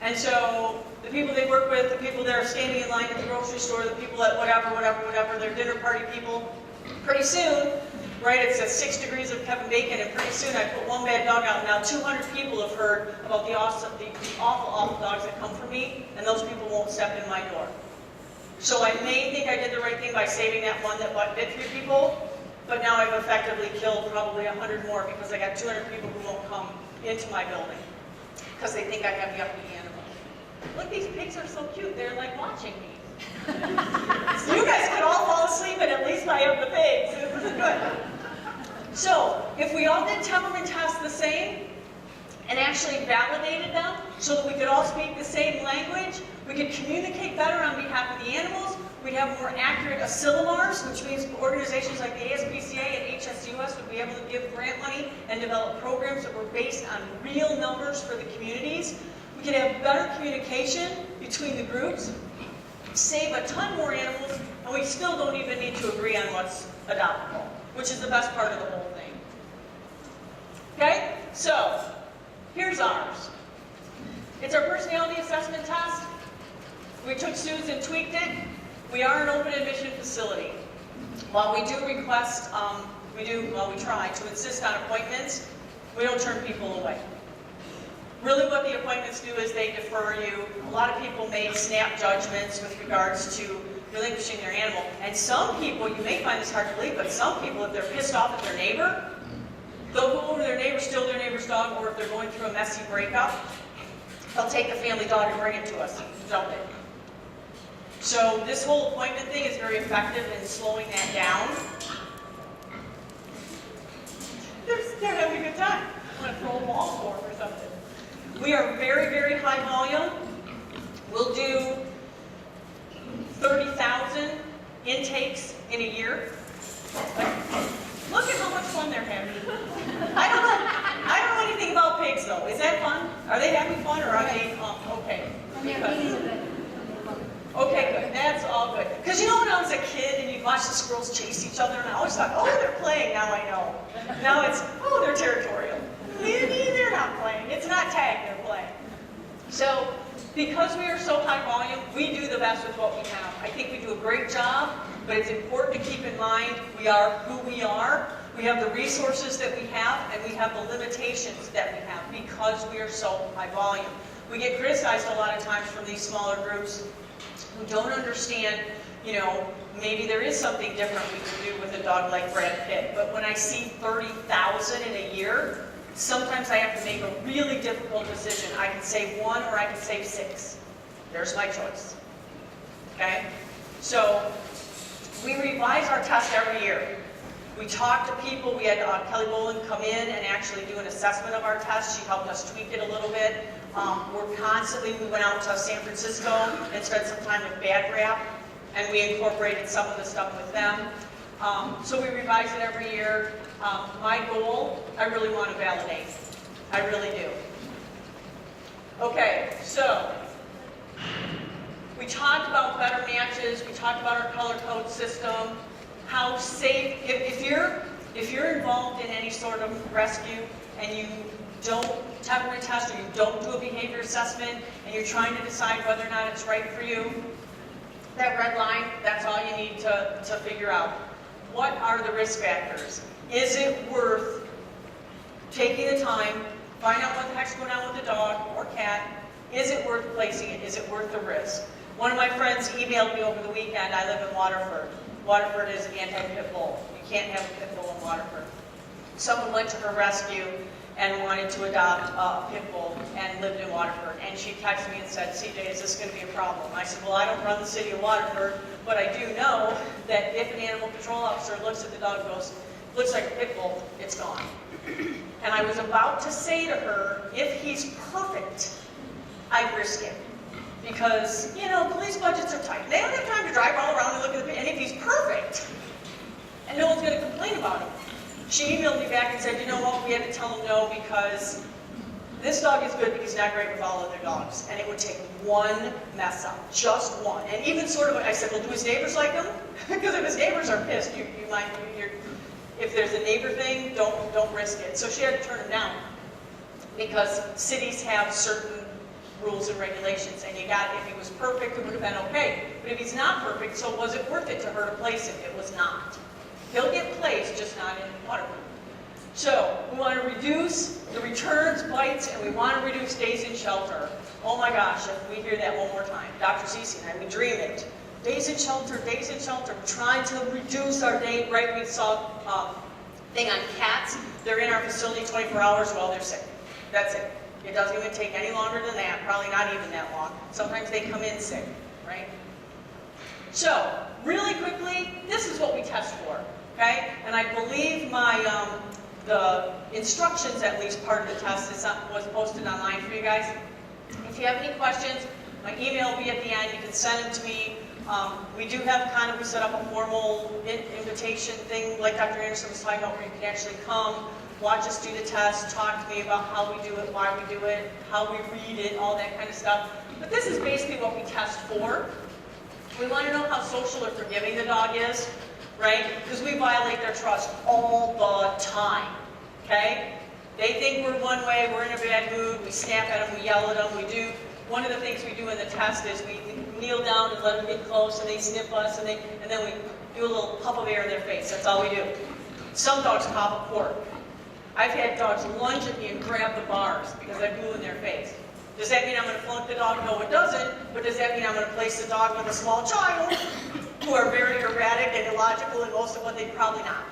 And so the people they work with, the people that are standing in line at the grocery store, the people at whatever, their dinner party people, pretty soon, right, it says 6 degrees of Kevin Bacon, and pretty soon I put one bad dog out, and now 200 people have heard about the awful dogs that come from me, and those people won't step in my door. So I may think I did the right thing by saving that one that bit 3 people, but now I've effectively killed probably 100 more because I got 200 people who won't come into my building because they think I have yucky animals. Look, these pigs are so cute. They're like watching me. So you guys could all fall asleep, and at least I have the pigs. This is good. So if we all did temperament tests the same and actually validated them so that we could all speak the same language, we could communicate better on behalf of the animals, we'd have more accurate Asilomars, which means organizations like the ASPCA and HSUS would be able to give grant money and develop programs that were based on real numbers for the communities. We could have better communication between the groups, save a ton more animals, and we still don't even need to agree on what's adoptable, which is the best part of the whole thing. Okay? So, here's ours. It's our personality assessment test. We took Sue's and tweaked it. We are an open admission facility. While we do request, we try to insist on appointments, we don't turn people away. Really what the appointments do is they defer you. A lot of people make snap judgments with regards to relinquishing their animal. And some people, you may find this hard to believe, but some people, if they're pissed off at their neighbor, they'll go over to their neighbor, steal their neighbor's dog, or if they're going through a messy breakup, they'll take the family dog and bring it to us, dump it. So this whole appointment thing is very effective in slowing that down. They're having a good time. I'm going to throw a ball for them or something. We are very, very high volume. We'll do 30,000 intakes in a year. Look at how much fun they're having. I don't know anything about pigs though. Is that fun? Are they having fun or are they, okay. Okay, good. That's all good. Because you know when I was a kid and you'd watch the squirrels chase each other and I always thought, oh, they're playing, now I know. Now it's, oh, they're territorial. Maybe they're not playing. It's not tag, they're playing. So, because we are so high volume, we do the best with what we have. I think we do a great job, but it's important to keep in mind we are who we are. We have the resources that we have, and we have the limitations that we have because we are so high volume. We get criticized a lot of times from these smaller groups who don't understand, you know, maybe there is something different we can do with a dog like Brad Pitt. But when I see 30,000 in a year, sometimes I have to make a really difficult decision. I can save one or I can save 6. There's my choice. Okay? So we revise our test every year. We talk to people. We had Kelly Boland come in and actually do an assessment of our test. She helped us tweak it a little bit. We went out to San Francisco and spent some time with Bad Rap, and we incorporated some of the stuff with them. So we revise it every year. My goal, I really want to validate. I really do. Okay, so we talked about better matches. We talked about our color code system. How safe, if you're involved in any sort of rescue and you don't temperament test or you don't do a behavior assessment and you're trying to decide whether or not it's right for you, that red line, that's all you need to figure out. What are the risk factors? Is it worth taking the time, find out what the heck's going on with the dog or cat? Is it worth placing it? Is it worth the risk? One of my friends emailed me over the weekend. I live in Waterford. Waterford is anti-pit bull. You can't have a pit bull in Waterford. Someone went to her rescue and wanted to adopt a pit bull and lived in Waterford. And she texted me and said, CJ, is this going to be a problem? I said, well, I don't run the city of Waterford, but I do know that if an animal control officer looks at the dog and goes, looks like a pit bull, it's gone. And I was about to say to her, if he's perfect, I'd risk it. Because, you know, police budgets are tight. They don't have time to drive all around and look at the pit. And if he's perfect, and no one's going to complain about him. She emailed me back and said, you know what, we had to tell him no because this dog is good, but he's not great with all other dogs. And it would take one mess up, just one. And even sort of, I said, well, do his neighbors like him? Because if his neighbors are pissed, if there's a neighbor thing, don't risk it. So she had to turn him down because cities have certain rules and regulations, and if he was perfect, it would have been okay. But if he's not perfect, so was it worth it to her to place him? It was not. He'll get placed, just not in Waterford. So we want to reduce the returns, bites, and we want to reduce days in shelter. Oh my gosh, if we hear that one more time. Dr. Cece and I, we dream it. Days in shelter, days in shelter. We're trying to reduce our day, right? We saw thing on cats. They're in our facility 24 hours while they're sick. That's it. It doesn't even take any longer than that, probably not even that long. Sometimes they come in sick, right? So, really quickly, this is what we test for, okay? And I believe the instructions, at least part of the test, was posted online for you guys. If you have any questions, my email will be at the end. You can send them to me. We do have we set up a formal invitation thing, like Dr. Anderson was talking about, where you can actually come, watch us do the test, talk to me about how we do it, why we do it, how we read it, all that kind of stuff. But this is basically what we test for. We want to know how social or forgiving the dog is, right? Because we violate their trust all the time, okay? They think we're one way, we're in a bad mood, we snap at them, we yell at them, one of the things we do in the test is we kneel down and let them get close, and they sniff us, and then we do a little puff of air in their face. That's all we do. Some dogs pop a cork. I've had dogs lunge at me and grab the bars because I blew in their face. Does that mean I'm going to flunk the dog? No, it doesn't. But does that mean I'm going to place the dog with a small child who are very erratic and illogical and most of what they probably not?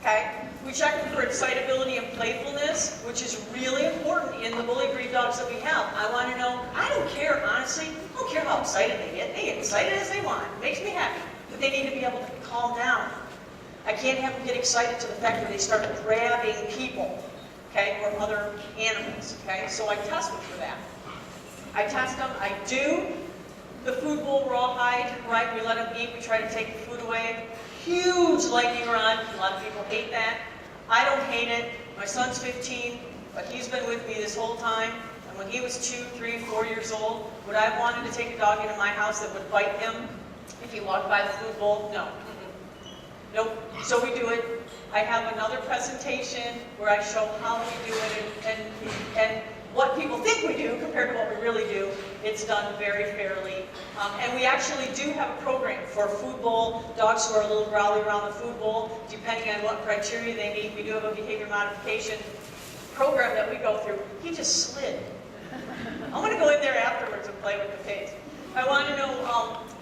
Okay? We check them for excitability and playfulness, which is really important in the bully breed dogs that we have. I want to know, I don't care, honestly, I don't care how excited they get. They get excited as they want. It makes me happy. But they need to be able to calm down. I can't have them get excited to the fact that they start grabbing people, okay, or other animals, okay? So I test them for that. I test them. I do the food bowl rawhide, right? We let them eat. We try to take the food away. Huge lightning rod. A lot of people hate that. I don't hate it. My son's 15, but he's been with me this whole time. And when he was 2, 3, 4 years old, would I have wanted to take a dog into my house that would bite him if he walked by the food bowl? No. Nope. So we do it. I have another presentation where I show how we do it and what people think we do compared to what we really do. It's done very fairly. And we actually do have a program for food bowl, dogs who are a little growly around the food bowl, depending on what criteria they meet. We do have a behavior modification program that we go through. He just slid. I'm going to go in there afterwards and play with the pigs. I want to know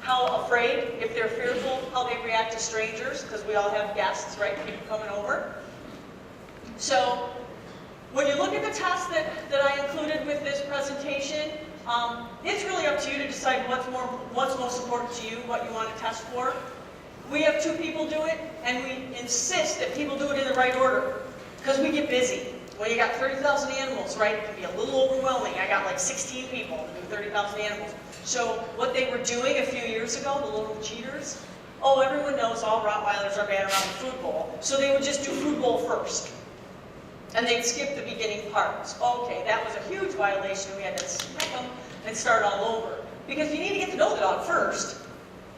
how afraid, if they're fearful, how they react to strangers, because we all have guests, right? People coming over. So when you look at the test that I included with this presentation, it's really up to you to decide what's most important to you, what you want to test for. We have 2 people do it, and we insist that people do it in the right order, because we get busy. When you got 30,000 animals, right, it can be a little overwhelming. I got like 16 people to do 30,000 animals. So what they were doing a few years ago, the little cheaters, oh, everyone knows all Rottweilers are bad around the food bowl, so they would just do food bowl first. And they'd skip the beginning parts. Okay, that was a huge violation. We had to smack them and start all over. Because you need to get to know the dog first.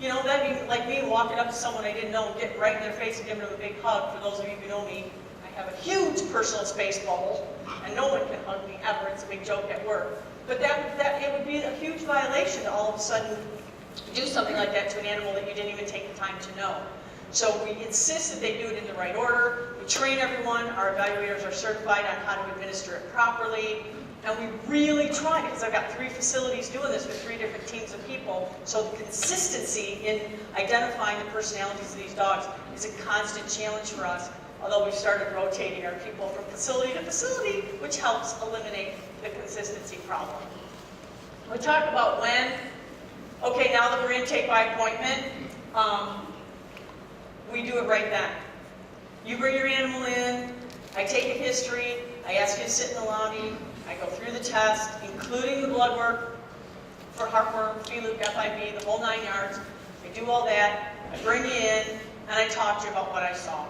You know, that'd be like me walking up to someone I didn't know and getting right in their face and giving them a big hug. For those of you who know me, I have a huge personal space bubble, and no one can hug me ever. It's a big joke at work. But it would be a huge violation to all of a sudden do something like that to an animal that you didn't even take the time to know. So we insist that they do it in the right order. We train everyone. Our evaluators are certified on how to administer it properly. And we really try, because I've got 3 facilities doing this with 3 different teams of people, so the consistency in identifying the personalities of these dogs is a constant challenge for us, although we've started rotating our people from facility to facility, which helps eliminate the consistency problem. We talk about when. Okay, now that we're intake by appointment, we do it right then. You bring your animal in, I take a history, I ask you to sit in the lobby, I go through the test, including the blood work for heartworm, feluke, FIV, the whole 9 yards. I do all that, I bring you in, and I talk to you about what I saw.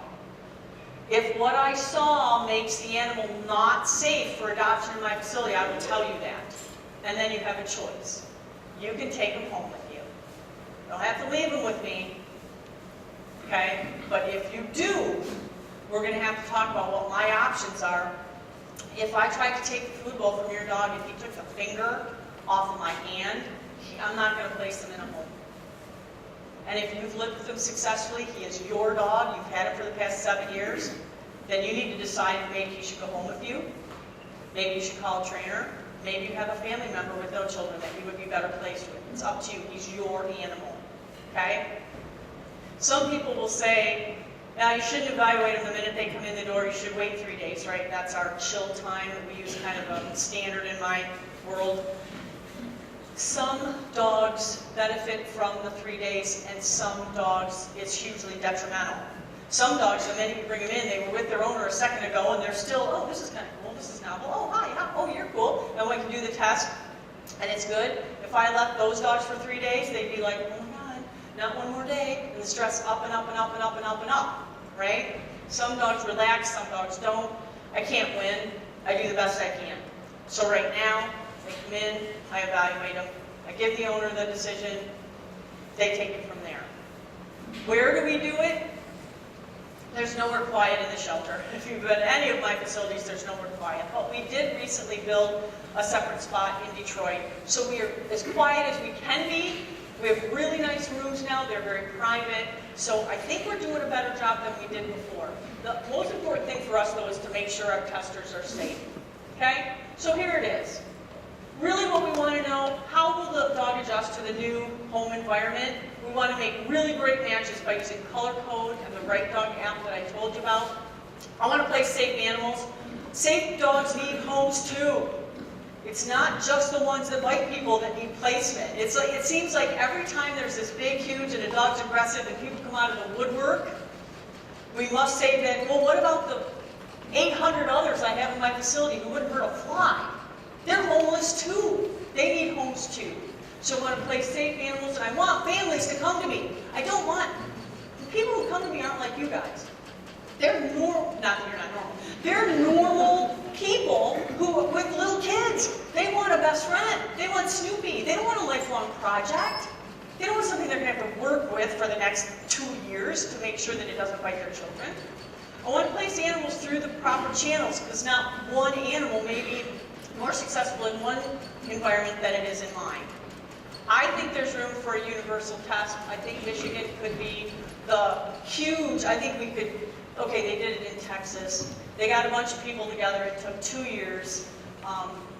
If what I saw makes the animal not safe for adoption in my facility, I will tell you that. And then you have a choice. You can take them home with you. You don't have to leave them with me, okay? But if you do, we're going to have to talk about what my options are. If I tried to take the food bowl from your dog and he took a finger off of my hand, I'm not going to place him in a home. And if you've lived with him successfully, he is your dog, you've had him for the past 7 years, then you need to decide if maybe he should go home with you. Maybe you should call a trainer. Maybe you have a family member with no children that you would be better placed with. It's up to you. He's your animal. Okay? Some people will say, now you shouldn't evaluate them the minute they come in the door. You should wait 3 days, right? That's our chill time that we use, kind of a standard in my world. Some dogs benefit from the 3 days, and some dogs, it's hugely detrimental. Some dogs, the minute you bring them in, they were with their owner a second ago, and they're still, oh, this is kind of cool, this is novel, oh, hi, oh, you're cool. And we can do the test, and it's good. If I left those dogs for 3 days, they'd be like, oh my God, not one more day, and the stress up and up and up and up and up and up, right? Some dogs relax, some dogs don't. I can't win. I do the best I can. So right now, they come in, I evaluate them, I give the owner the decision, they take it from there. Where do we do it? There's nowhere quiet in the shelter. If you've been to any of my facilities, there's nowhere quiet. But we did recently build a separate spot in Detroit, so we are as quiet as we can be. We have really nice rooms now. They're very private. So I think we're doing a better job than we did before. The most important thing for us, though, is to make sure our testers are safe. Okay? So here it is. Really what we want to know, how will the dog adjust to the new home environment? We want to make really great matches by using color code and the Right Dog app that I told you about. I want to place safe animals. Safe dogs need homes too. It's not just the ones that bite people that need placement. It's like, it seems like every time there's this big, huge, and a dog's aggressive and people come out of the woodwork, we must say that, well, what about the 800 others I have in my facility who wouldn't hurt a fly? They're homeless too. They need homes too. So I want to place safe animals, and I want families to come to me. I don't want, the people who come to me aren't like you guys. They're normal, not that you're not normal. They're normal people who, with little kids. They want a best friend. They want Snoopy. They don't want a lifelong project. They don't want something they're going to have to work with for the next 2 years to make sure that it doesn't bite their children. I want to place animals through the proper channels, because not one animal may be more successful in one environment than it is in mine. I think there's room for a universal test. I think Michigan could be the huge, I think we could, okay, they did it in Texas. They got a bunch of people together. It took 2 years.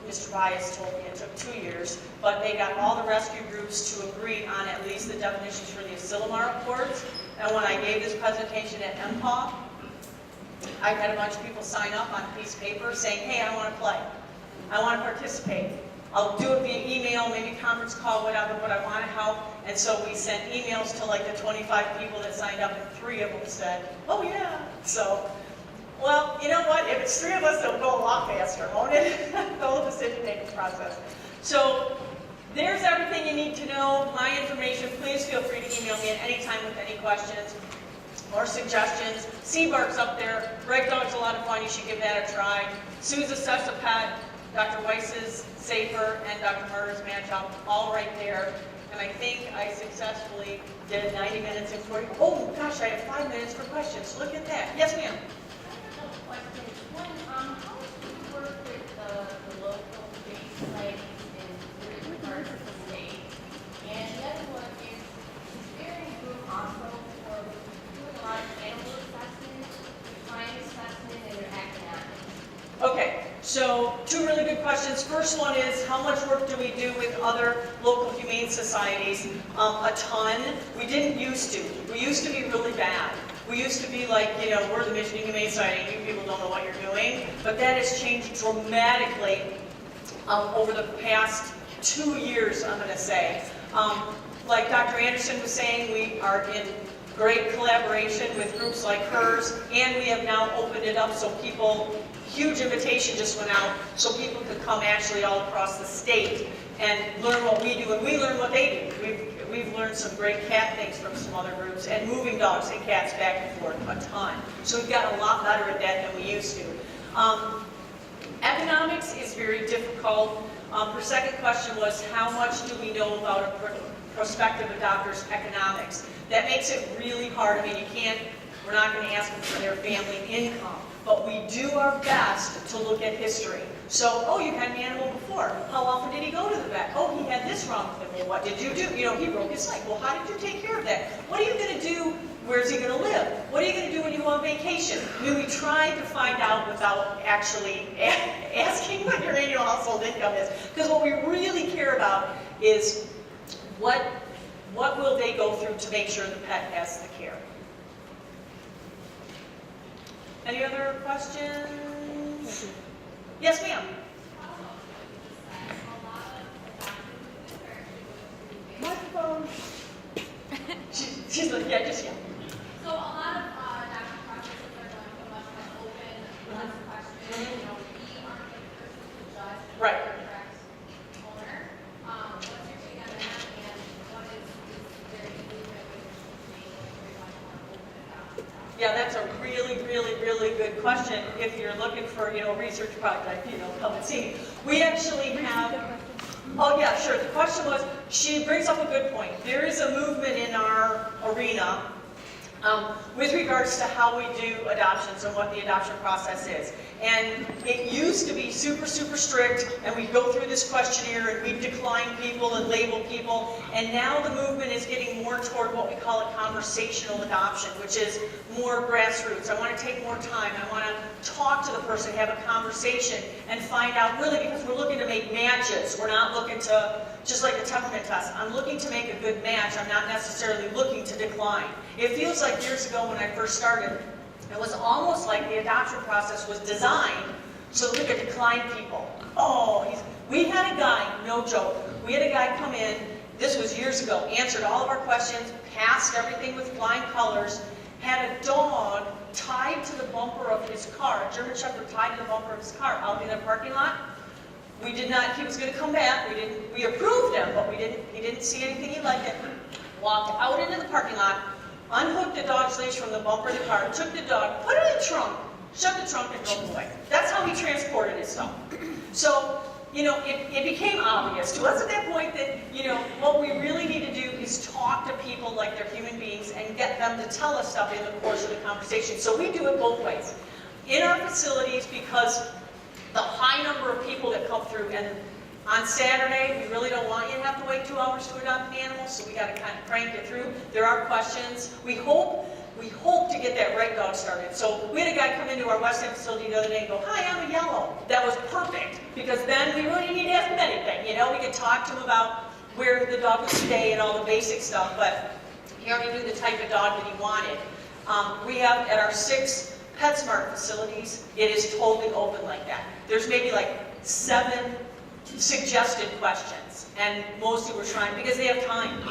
Mr. Bias told me it took 2 years, but they got all the rescue groups to agree on at least the definitions for the Asilomar Accords. And when I gave this presentation at MPAW, I had a bunch of people sign up on a piece of paper saying, hey, I want to play. I want to participate. I'll do it via email, maybe conference call, whatever, but I want to help. And so we sent emails to like the 25 people that signed up, and 3 of them said, oh yeah. So, well, you know what? If it's 3 of us, it'll go a lot faster, won't it? The whole decision-making process. So there's everything you need to know. My information, please feel free to email me at any time with any questions or suggestions. Seabark's up there. Reg Dog's a lot of fun. You should give that a try. Sue's Assess a Pet, Dr. Weiss's Safer, and Dr. Murray's Matchup, all right there. And I think I successfully did 90 minutes in 40. Oh gosh, I have 5 minutes for questions. Look at that. Yes, ma'am. One, how do you work with the local base sites in regards to the state? And the other one is there any room also for doing a lot of animal assessment, climate assessment, and their academics? Okay, so 2 really good questions. First one is, how much work do we do with other local humane societies? A ton. We didn't used to. We used to be really bad. We used to be like, you know, we're the Michigan Humane Society, and you people don't know what you're doing. But that has changed dramatically over the past 2 years, I'm going to say. Like Dr. Anderson was saying, we are in great collaboration with groups like hers, and we have now opened it up so people, huge invitation just went out, so people could come actually all across the state and learn what we do, and we learn what they do. We've learned some great cat things from some other groups, and moving dogs and cats back and forth a ton. So we've gotten a lot better at that than we used to. Economics is very difficult. Her second question was, how much do we know about a prospective adopter's economics? That makes it really hard. I mean, we're not going to ask them for their family income, but we do our best to look at history. So, oh, you had an animal before. How often did he go to the vet? Oh, he had this wrong with him. Well, what did you do? You know, he broke his leg. Well, how did you take care of that? What are you going to do? Where's he going to live? What are you going to do when you go on vacation? I mean, we try to find out without actually asking what your annual household income is. Because what we really care about is what will they go through to make sure the pet has the care. Any other questions? Yes, ma'am. Microphone. She's like, yeah, just yeah. So a lot of adoption processes are going to much more open, less questions. You know, we aren't the person to judge the Right. correct owner. What's your take on that, and what is there any that we should make very much more open adoption process? Yeah, that's a really, really, really good question. If you're looking for, you know, a research project, you know, come and see me. We actually have, oh yeah, sure. The question was, she brings up a good point. There is a movement in our arena with regards to how we do adoptions and what the adoption process is. And it used to be super, super strict, and we'd go through this questionnaire and we'd decline people and label people. And now the movement is getting more toward what we call a conversational adoption, which is more grassroots. I want to take more time. I want to talk to the person, have a conversation, and find out, really, because we're looking to make matches. We're not looking to, just like the temperament test, I'm looking to make a good match. I'm not necessarily looking to decline. It feels like years ago when I first started, it was almost like the adoption process was designed so that we could decline people. Oh, we had a guy, no joke, we had a guy come in, this was years ago, answered all of our questions, passed everything with flying colors, had a dog tied to the bumper of his car, a German Shepherd tied to the bumper of his car out in a parking lot. We did not, he was going to come back, we approved him, but he didn't see anything he liked it. Walked out into the parking lot, unhooked the dog's leash from the bumper of the car, took the dog, put it in the trunk, shut the trunk, and drove away. That's how he transported his stuff. So, you know, it became obvious to us at that point that, you know, what we really need to do is talk to people like they're human beings and get them to tell us stuff in the course of the conversation. So we do it both ways. In our facilities, because the high number of people that come through, and on Saturday, we really don't want you to have to wait 2 hours to adopt an animal, so we got to kind of crank it through. There are questions. We hope we hope to get that right dog started. So we had a guy come into our West End facility the other day and go, "Hi, I'm a yellow." That was perfect, because then we really didn't need to ask him anything. You know, we could talk to him about where the dog would stay and all the basic stuff, but he already knew the type of dog that he wanted. We have at our 6 PetSmart facilities, it is totally open like that. There's maybe like 7 suggested questions, and mostly we're trying, because they have time.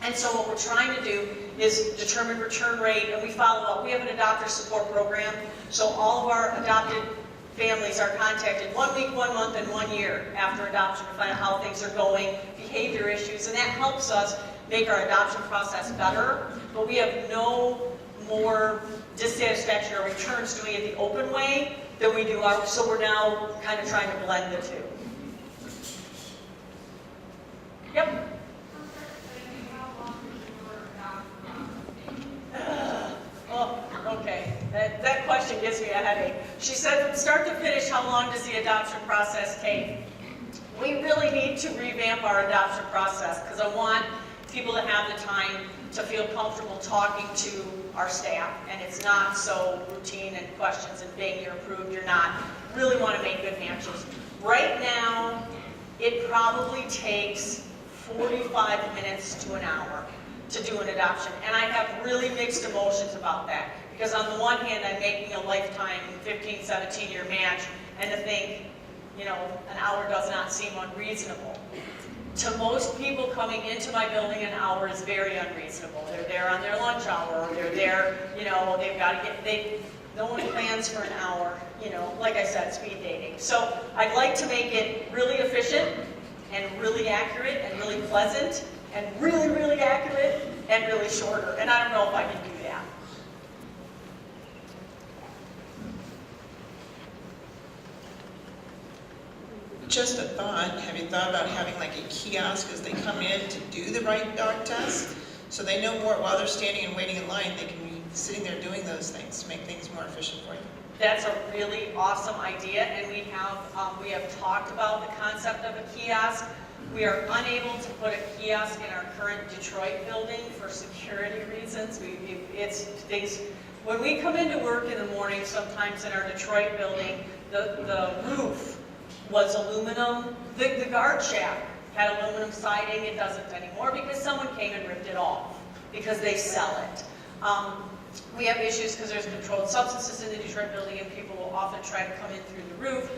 And so what we're trying to do is determine return rate, and we follow up. We have an adopter support program, so all of our adopted families are contacted 1 week, 1 month, and 1 year after adoption to find out how things are going, behavior issues, and that helps us make our adoption process better. But we have no more dissatisfaction or returns doing it the open way than we do our, so we're now kind of trying to blend the two. Yep. Oh, okay. That question gives me a headache. She said, from start to finish, how long does the adoption process take? We really need to revamp our adoption process, because I want people to have the time to feel comfortable talking to our staff, and it's not so routine and questions and bang, you're approved, you're not. Really want to make good matches. Right now, it probably takes 45 minutes to an hour to do an adoption, and I have really mixed emotions about that, because on the one hand, I'm making a lifetime 15, 17-year match, and to think, you know, an hour does not seem unreasonable. To most people coming into my building, an hour is very unreasonable. They're there on their lunch hour, or they're there, you know, they've got to get, no one plans for an hour, you know, like I said, speed dating. So I'd like to make it really efficient, and really accurate, and really pleasant, and really, really accurate, and really shorter. And I don't know if I can do that. Just a thought, have you thought about having like a kiosk as they come in to do the right dog test? So they know more while they're standing and waiting in line, they can be sitting there doing those things to make things more efficient for you. That's a really awesome idea, and we have talked about the concept of a kiosk. We are unable to put a kiosk in our current Detroit building for security reasons. It's things, when we come into work in the morning, sometimes in our Detroit building, the roof was aluminum. The guard shack had aluminum siding. It doesn't anymore because someone came and ripped it off because they sell it. We have issues because there's controlled substances in the Detroit building, and people will often try to come in through the roof.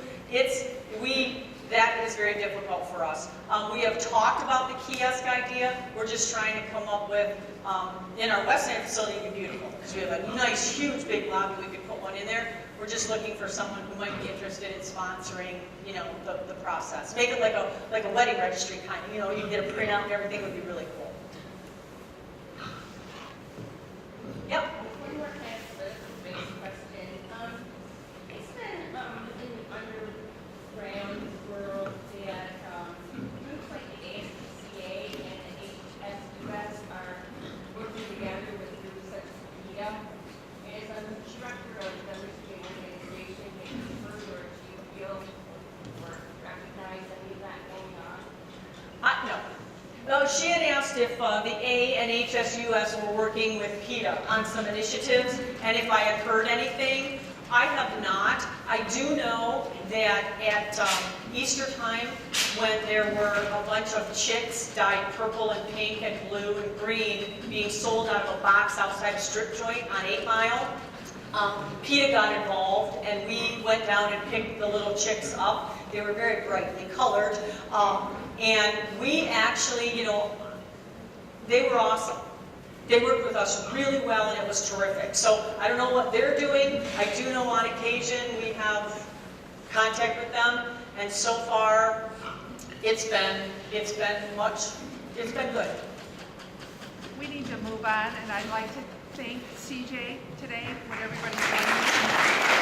That is very difficult for us. We have talked about the kiosk idea. We're just trying to come up with, in our West End facility, it would be beautiful because we have a nice, huge, big lobby. We could put one in there. We're just looking for someone who might be interested in sponsoring, you know, the process. Make it like a wedding registry kind of, you know, you get a printout and everything would be really cool. Yep. One more based question. It's been in the underground world that groups like the ASPCA and the HSUS are working together with groups such as PETA. As an instructor of the Michigan organization, maybe further, do you feel or recognize any of that going on? No. Well, she had asked if the A and HSUS were working with PETA on some initiatives, and if I had heard anything. I have not. I do know that at Easter time, when there were a bunch of chicks dyed purple and pink and blue and green being sold out of a box outside a strip joint on 8 Mile, PETA got involved, and we went down and picked the little chicks up. They were very brightly colored, and we actually, you know, they were awesome. They worked with us really well, and it was terrific. So I don't know what they're doing. I do know on occasion we have contact with them, and so far it's been good. We need to move on, and I'd like to thank CJ today, what everybody's done.